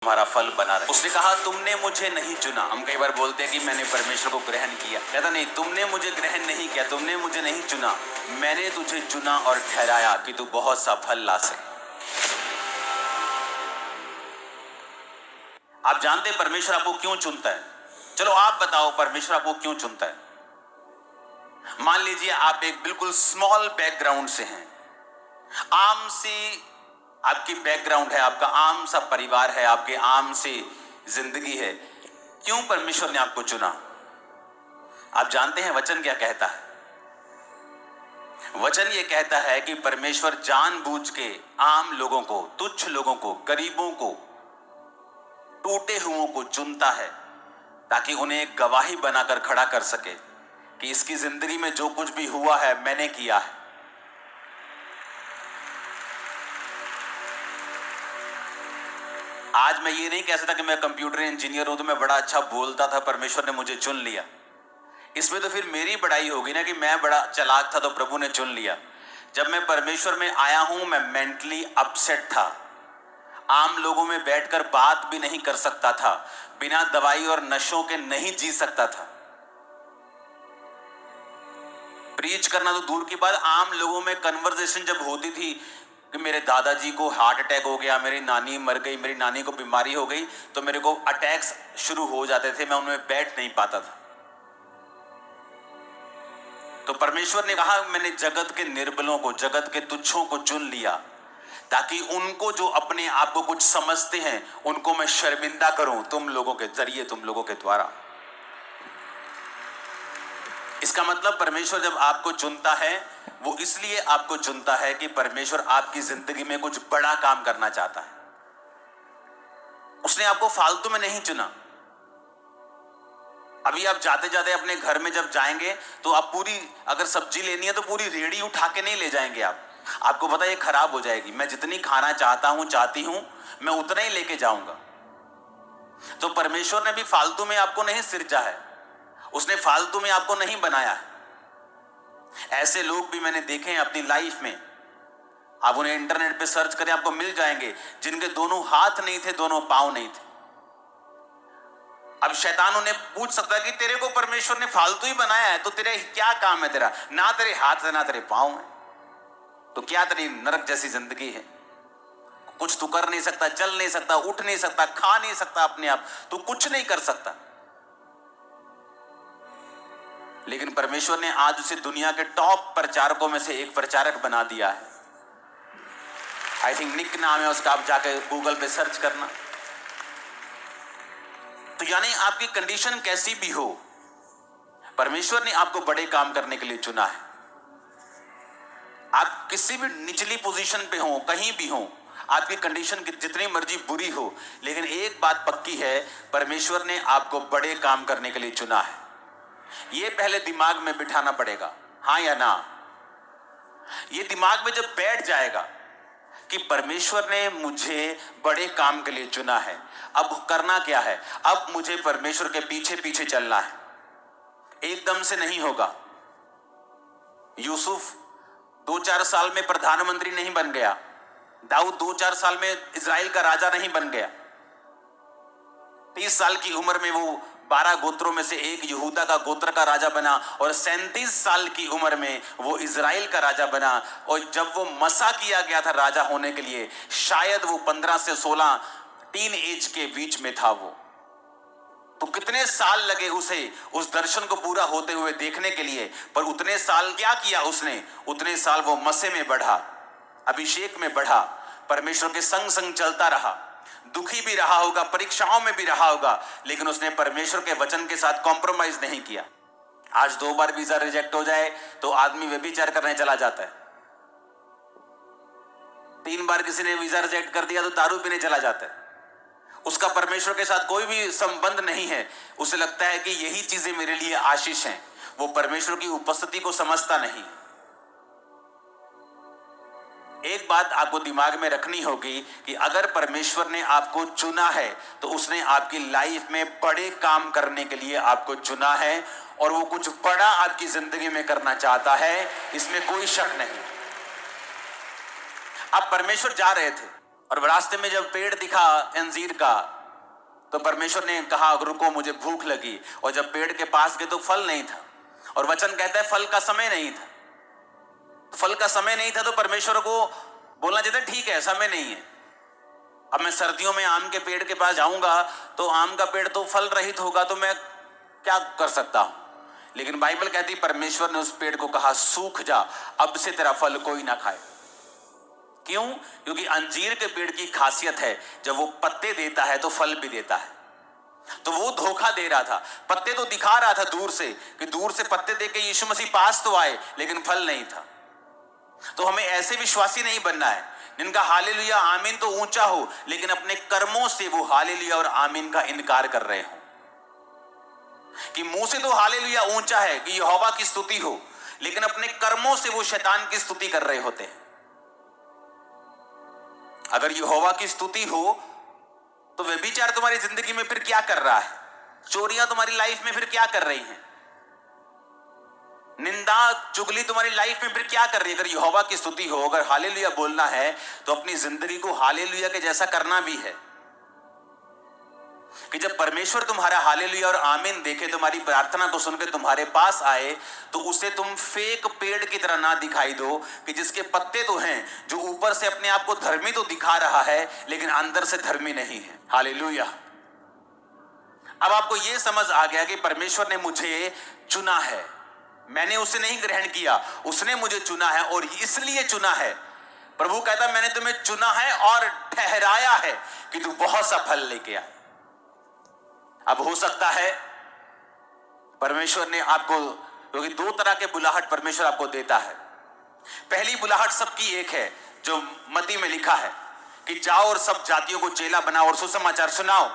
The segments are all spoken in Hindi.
हमारा फल बना रहे। उसने कहा तुमने मुझे नहीं चुना। हम कई बार बोलते हैं कि मैंने परमेश्वर को ग्रहण किया। कहता नहीं, तुमने मुझे ग्रहण नहीं किया, तुमने मुझे नहीं चुना, मैंने तुझे चुना और ठहराया कि तू बहुत सा फल ला सके। आप जानते हैं परमेश्वर आपको क्यों चुनता है? चलो आप बताओ परमेश्वर आपको क्यों चुनता है? मान लीजिए आप एक बिल्कुल स्मॉल बैकग्राउंड से हैं, आम सी आपकी बैकग्राउंड है, आपका आम सा परिवार है, आपके आम सी जिंदगी है। क्यों परमेश्वर ने आपको चुना? आप जानते हैं वचन क्या कहता है? वचन ये कहता है कि परमेश्वर जानबूझ के आम लोगों को, तुच्छ लोगों को, गरीबों को, टूटे हुओं को चुनता है ताकि उन्हें एक गवाही बनाकर खड़ा कर सके कि इसकी जिंदगी में जो कुछ भी हुआ है मैंने किया है। आज मैं ये नहीं कह सकता कि मैं कंप्यूटर इंजीनियर हूं तो मैं बड़ा अच्छा बोलता था, परमेश्वर ने मुझे चुन लिया। इसमें तो फिर मेरी बड़ाई होगी ना कि मैं बड़ा चालाक था तो प्रभु ने चुन लिया। जब मैं परमेश्वर में आया हूं मैं मेंटली अपसेट था, आम लोगों में बैठकर बात भी नहीं कर सकता था, बिना दवाई और नशों के नहीं जी सकता था। प्रीच करना तो दूर की बात, आम लोगों में कन्वर्सेशन जब होती थी कि मेरे दादाजी को हार्ट अटैक हो गया, मेरी नानी मर गई, मेरी नानी को बीमारी हो गई, तो मेरे को अटैक्स शुरू हो जाते थे, मैं उनमें बैठ नहीं पाता था। तो परमेश्वर ने कहा मैंने जगत के निर्बलों को, जगत के तुच्छों को चुन लिया ताकि उनको जो अपने आप को कुछ समझते हैं उनको मैं शर्मिंदा करूं तुम लोगों के जरिए, तुम लोगों के द्वारा। इसका मतलब परमेश्वर जब आपको चुनता है वो इसलिए आपको चुनता है कि परमेश्वर आपकी जिंदगी में कुछ बड़ा काम करना चाहता है। उसने आपको फालतू में नहीं चुना। अभी आप जाते जाते अपने घर में जब जाएंगे तो आप पूरी, अगर सब्जी लेनी है तो पूरी रेडी उठा के नहीं ले जाएंगे आप। आपको पता है ये खराब हो जाएगी, मैं जितनी खाना चाहता हूं, चाहती हूं, मैं उतना ही लेके जाऊंगा। तो परमेश्वर ने भी फालतू में आपको नहीं सिरजा है, उसने फालतू में आपको नहीं बनाया है। ऐसे लोग भी मैंने देखे हैं अपनी लाइफ में, आप उन्हें इंटरनेट पे सर्च करें आपको मिल जाएंगे, जिनके दोनों हाथ नहीं थे, दोनों पांव नहीं थे। अब शैतान उन्हें पूछ सकता है कि तेरे को परमेश्वर ने फालतू ही बनाया है तो तेरे क्या काम है, तेरा ना तेरे हाथ है ना तेरे पांव है, तो क्या तेरी नरक जैसी जिंदगी है? कुछ तू कर नहीं सकता, चल नहीं सकता, उठ नहीं सकता, खा नहीं सकता अपने आप, तू कुछ नहीं कर सकता। लेकिन परमेश्वर ने आज उसे दुनिया के टॉप प्रचारकों में से एक प्रचारक बना दिया है। आई थिंक निक नाम है उसका, आप जाके गूगल पे सर्च करना। तो यानी आपकी कंडीशन कैसी भी हो, परमेश्वर ने आपको बड़े काम करने के लिए चुना है। आप किसी भी निचली पोजीशन पे हो, कहीं भी हो, आपकी कंडीशन जितनी मर्जी बुरी हो, लेकिन एक बात पक्की है, परमेश्वर ने आपको बड़े काम करने के लिए चुना है। ये पहले दिमाग में बिठाना पड़ेगा, हाँ या ना। ये दिमाग में जब बैठ जाएगा कि परमेश्वर ने मुझे बड़े काम के लिए चुना है, अब करना क्या है? अब मुझे परमेश्वर के पीछे पीछे चलना है। एकदम से नहीं होगा। यूसुफ 2-4 साल में प्रधानमंत्री नहीं बन गया, दाऊद 2-4 साल में इजराइल का राजा नहीं बन गया, 30 साल की उम्र में वो 12 गोत्रों में से एक यहूदा का गोत्र का राजा बना, और 37 साल की उम्र में वो इजराइल का राजा बना। और जब वो मसा किया गया था राजा होने के लिए, शायद वो 15 से 16 टीन एज के बीच में था वो। तो कितने साल लगे उसे उस दर्शन को पूरा होते हुए देखने के लिए, पर उतने साल क्या किया उसने? उतने साल वो मसे में बढ़ा, अभिषेक में बढ़ा, परमेश्वर के संग संग चलता रहा, दुखी भी रहा होगा, परीक्षाओं में भी रहा होगा, लेकिन उसने परमेश्वर के वचन के साथ कॉम्प्रोमाइज नहीं किया। आज 2 बार वीजा रिजेक्ट हो जाए तो आदमी व्यभिचार करने चला जाता है, 3 बार किसी ने वीजा रिजेक्ट कर दिया तो दारू पीने चला जाता है। उसका परमेश्वर के साथ कोई भी संबंध नहीं है, उसे लगता है कि यही चीजें मेरे लिए आशीष हैं। वो परमेश्वर की उपस्थिति को समझता नहीं। एक बात आपको दिमाग में रखनी होगी कि अगर परमेश्वर ने आपको चुना है तो उसने आपकी लाइफ में बड़े काम करने के लिए आपको चुना है, और वो कुछ बड़ा आपकी जिंदगी में करना चाहता है, इसमें कोई शक नहीं। अब परमेश्वर जा रहे थे, और रास्ते में जब पेड़ दिखा अंजीर का तो परमेश्वर ने कहा रुको मुझे भूख लगी, और जब पेड़ के पास गए तो फल नहीं था, और वचन कहता है फल का समय नहीं था। फल का समय नहीं था तो परमेश्वर को बोलना चाहिए ठीक है समय नहीं है। अब मैं सर्दियों में आम के पेड़ के पास जाऊंगा तो आम का पेड़ तो फल रहित होगा, तो मैं क्या कर सकता हूं। लेकिन बाइबल कहती परमेश्वर ने उस पेड़ को कहा सूख जा, अब से तेरा फल कोई ना खाए। क्यों? क्योंकि अंजीर के पेड़ की खासियत है जब वो पत्ते देता है तो फल भी देता है। तो वो धोखा दे रहा था, पत्ते तो दिखा रहा था दूर से कि दूर से पत्ते देके यीशु मसीह पास तो आए, लेकिन फल नहीं था। तो हमें ऐसे विश्वासी नहीं बनना है जिनका हालेलुया आमीन तो ऊंचा हो, लेकिन अपने कर्मों से वो हालेलुया और आमीन का इनकार कर रहे हो। कि मुंह से तो हालेलुया ऊंचा है कि यहोवा की स्तुति हो, लेकिन अपने कर्मों से वो शैतान की स्तुति कर रहे होते हैं। अगर यहोवा की स्तुति हो तो व्यभिचार तुम्हारी जिंदगी में फिर क्या कर रहा है? चोरियां तुम्हारी लाइफ में फिर क्या कर रही हैं? निंदा चुगली तुम्हारी लाइफ में फिर क्या कर रही है? अगर यहोवा की स्तुति हो, अगर हालेलुया बोलना है तो अपनी जिंदगी को हालेलुया के जैसा करना भी है। कि जब परमेश्वर तुम्हारा हालेलुया और आमीन देखे, तुम्हारी प्रार्थना को सुनकर तुम्हारे पास आए, तो उसे तुम फेक पेड़ की तरह ना दिखाई दो कि जिसके पत्ते तो हैं, जो ऊपर से अपने आप को धर्मी तो दिखा रहा है लेकिन अंदर से धर्मी नहीं है। हालेलुया। अब आपको यह समझ आ गया कि परमेश्वर ने मुझे चुना है, मैंने उसे नहीं ग्रहण किया, उसने मुझे चुना है और इसलिए चुना है। प्रभु कहता मैंने तुम्हें चुना है और ठहराया है कि तू बहुत सा फल लेके आ। अब हो सकता है परमेश्वर ने आपको, क्योंकि दो तरह के बुलाहट परमेश्वर आपको देता है। पहली बुलाहट सबकी एक है जो मत्ती में लिखा है कि जाओ और सब जातियों को चेला बनाओ और सुसमाचार सुनाओ।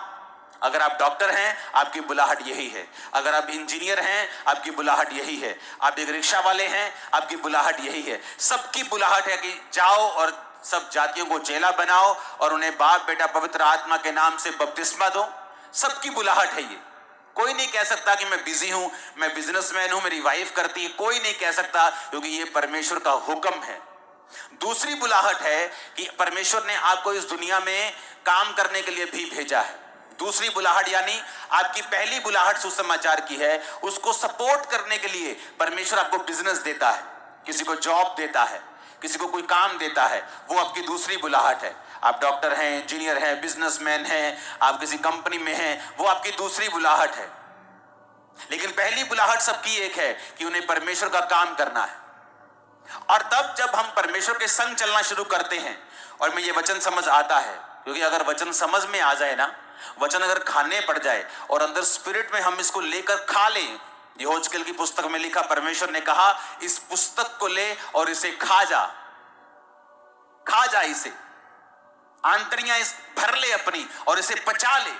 अगर आप डॉक्टर हैं आपकी बुलाहट यही है, अगर आप इंजीनियर हैं आपकी बुलाहट यही है, आप एक रिक्शा वाले हैं आपकी बुलाहट यही है। सबकी बुलाहट है कि जाओ और सब जातियों को चेला बनाओ और उन्हें बाप बेटा पवित्र आत्मा के नाम से बपतिस्मा दो। सबकी बुलाहट है ये। कोई नहीं कह सकता कि मैं बिजी हूं, मैं बिजनेसमैन हूं, मेरी वाइफ करती है, कोई नहीं कह सकता, क्योंकि ये परमेश्वर का हुक्म है। दूसरी बुलाहट है कि परमेश्वर ने आपको इस दुनिया में काम करने के लिए भी भेजा है। दूसरी बुलाहट यानी आपकी पहली बुलाहट सुसमाचार की है, उसको सपोर्ट करने के लिए परमेश्वर आपको बिजनेस देता है, किसी को जॉब देता है, किसी को कोई काम देता है, वो आपकी दूसरी बुलाहट है। आप डॉक्टर हैं, इंजीनियर हैं, बिजनेसमैन हैं, आप किसी कंपनी में हैं, वो आपकी दूसरी बुलाहट है। लेकिन पहली बुलाहट सबकी एक है कि उन्हें परमेश्वर का काम करना है। और तब जब हम परमेश्वर के संग चलना शुरू करते हैं और में ये वचन समझ आता है, क्योंकि अगर वचन समझ में आ जाए ना, वचन अगर खाने पड़ जाए और अंदर स्पिरिट में हम इसको लेकर खा लें, यहोजकेल की पुस्तक में लिखा, परमेश्वर ने कहा इस पुस्तक को ले और इसे खा जा इसे, आंतड़ियां इस भर ले अपनी और इसे पचा ले।